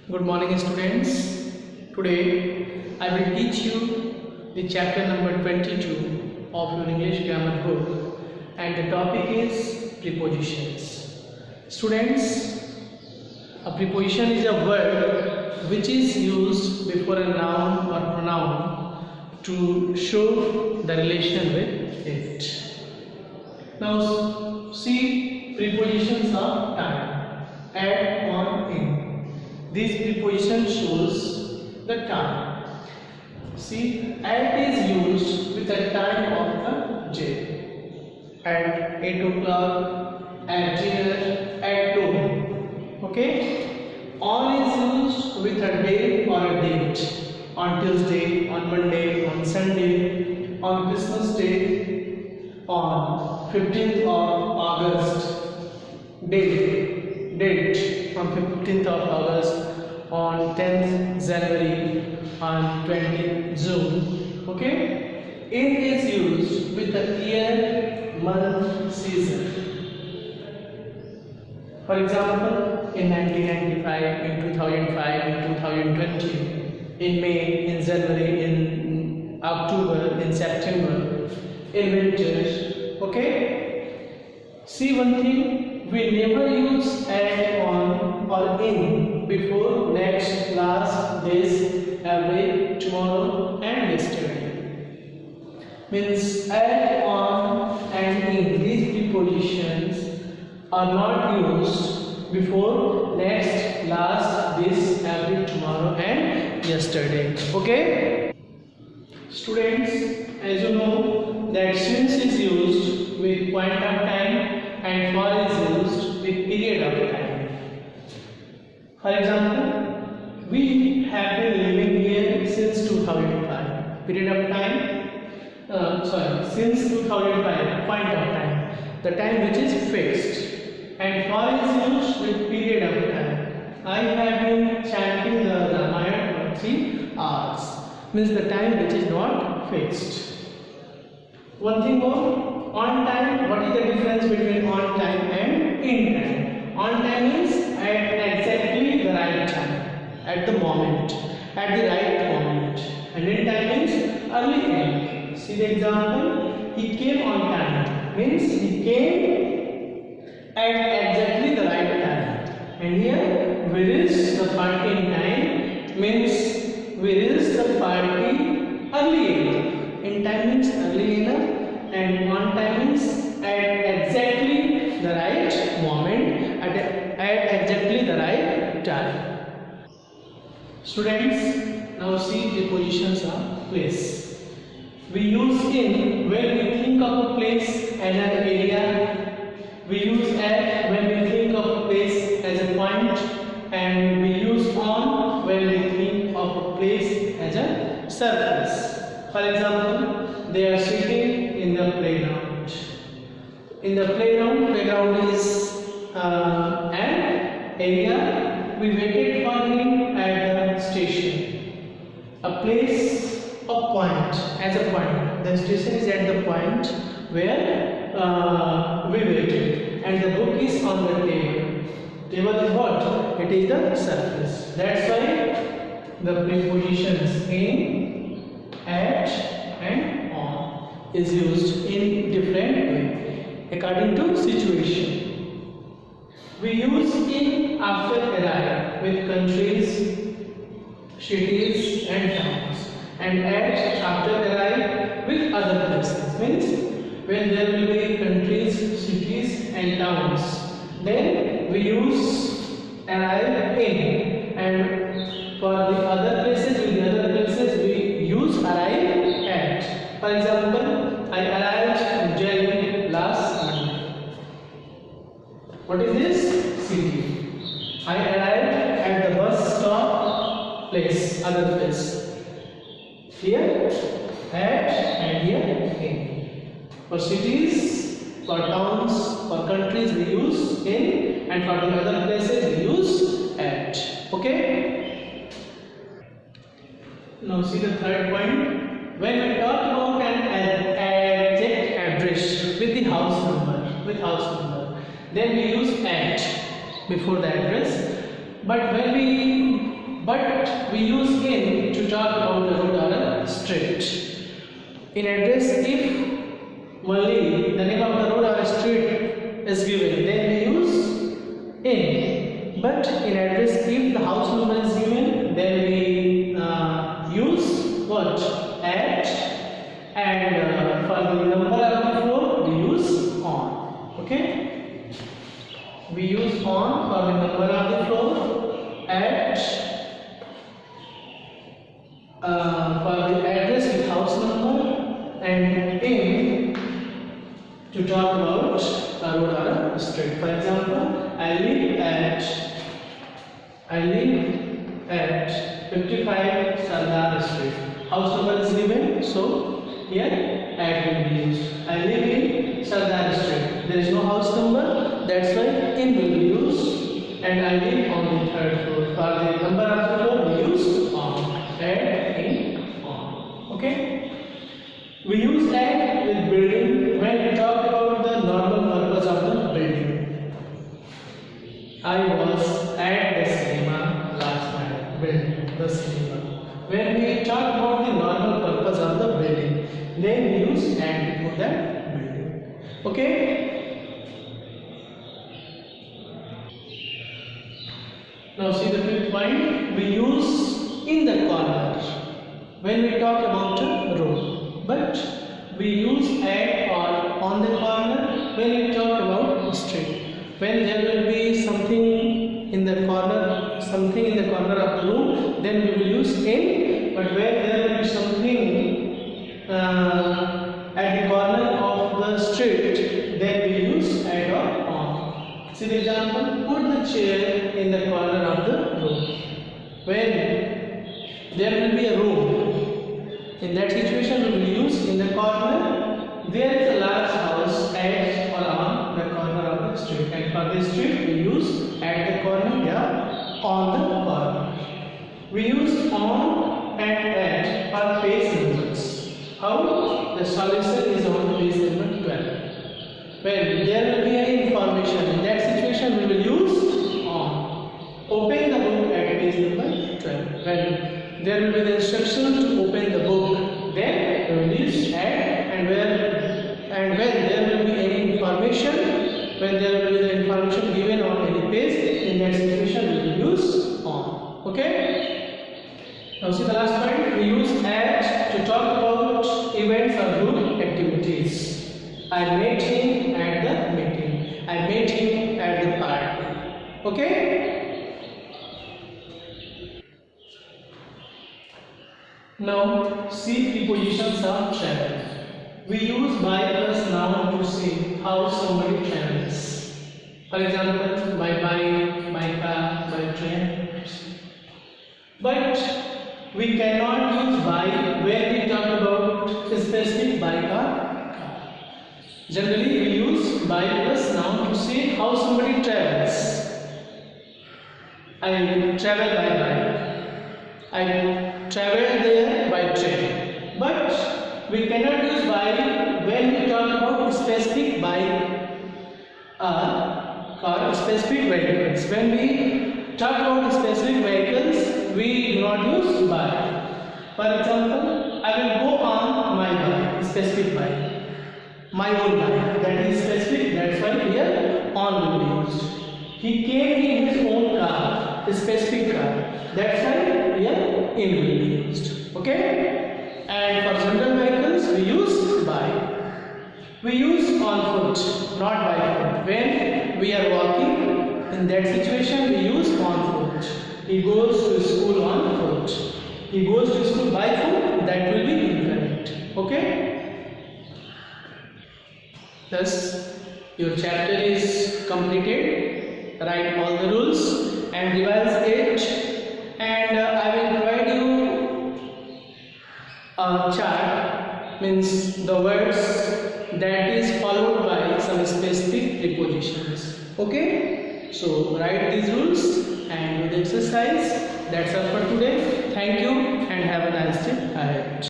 Good morning, students. Today I will teach you the chapter number 22 of your English grammar book, and the topic is prepositions. Students, a preposition is a word which is used before a noun or pronoun to show the relation with it. Now see, prepositions are time, add, on, in. This preposition shows the time. See, at is used with the time of the day. At 8 o'clock, at dinner, at noon. Okay? On is used with a day or a date. On Tuesday, on Monday, on Sunday, on Christmas Day, on 15th of August. Date from 15th of August, on 10th January, on 20th June. Okay? In is used with the year, month, season. For example, in 1995, in 2005, in 2020, in May, in January, in October, in September, in winter. Okay? See one thing, we never use at, on or in before next, last, this, every, tomorrow and yesterday. Means at, on and in, these prepositions are not used before next, last, this, every, tomorrow and yesterday. Okay? Students, as you know that since is used with point of time and for is used with period of time. For example, we have been living here since 2005. Period of time, since 2005, point of time, the time which is fixed. And for is used with period of time. I have been chanting the Ramayana for 3 hours. Means the time which is not fixed. One thing more, on time, what is the difference between on time and in time? On time is at exactly the right time, at the moment, at the right moment. And in time means early end. See the example, he came on time, means he came at exactly the right time. And here, where is the party in time, means where is the party early enough. In time means early enough, and on time means at exactly the right moment, at exactly the right time. Students, now see the positions of place. We use in when we think of a place as an area. We use at when we think of a place as a point, and we use on when we think of a place as a surface. For example, they are sitting in the playground. In the playground is an area. We waited for him at the station. A place, a point, as a point. The station is at the point where we waited, and the book is on the table. Table is what? It is the surface. That's why the prepositions in, at and on is used in different way according to situation. We use in after arrive with countries, cities and towns, and at after arrive with other places. Means when there will be countries, cities and towns, then we use arrive in, and for the other places, we use arrive at. For example, I arrived in Delhi last Monday. What is this? City. I arrived at the bus stop place, other place. Here at and here in. For cities, for towns, for countries we use in, and for the other places we use at. Okay? Now see the third point. When we talk about an exact address with the house number, then we use at before the address. But when we street. In address, if only the name of the road or street is given, then we use in. But in address, if the house number is given, then we use what? At. And for the number of the floor, we use on. Okay? We use on for the number of the floor, at for the address with house number, and in to talk about a road or a street. For example, I live at 55 Sardar Street. House number is given, so here at will be used. I live in Sardar Street. There is no house number, that's why in will be used. And I live on the third floor. For the number of the floor, we use on. At, in, on. Okay? We use at with building when we talk about the normal purpose of the building. I was at the cinema last night. Building the cinema. When we talk about the normal purpose of the building, then we use at before that building. Okay? Now see the fifth point. We use in the corner when we talk about a road, but we use at or on the corner when we talk about street. When there will be something in the corner of the room, then we will use in. But when there will be something at the corner of the street, then we use at or on. See the example. Put the chair in the corner of the room. When there will be a room, in that situation we will use in the corner. There is a large house at or on the corner of the street, and for this street we use at the corner, yeah, on the corner. We use on and at for page numbers. How? The solution is on page number 12. When there will be any information, in that situation we will use on. Open the book at page number 12. When there will be the instruction to open the book, then we will use at. And when there will be any information, when there will be the information given on any page, in that situation we will use on. Okay? Now see the last point. We use at to talk about events or group activities. I met him at the meeting. I met him at the party. Okay? Now see prepositions of travel. We use by plus noun to say how somebody travels. For example, by bike, by car, by train. But we cannot use by when we talk about a specific bike or car. Generally, we use by plus noun to say how somebody travels. I travel by bike. I travel there by train. But we cannot use by when we talk about specific bike or specific vehicles. When we talk about specific vehicles, we do not use by. For example, I will go on my bike, specific bike, my own bike. That is specific. That's why here on will be used. He came in his own car, a specific car. That's why here in will be used. Okay. And for general vehicles, we use by. We use on foot, not by foot. When we are walking, in that situation, we use on foot. He goes to school on foot. He goes to school by foot, that will be incorrect. Okay? Thus, your chapter is completed. Write all the rules and revise it. And I will provide you a chart, means the words that is followed by some specific prepositions. Okay, so write these rules and do the exercise. That's all for today. Thank you and have a nice day ahead.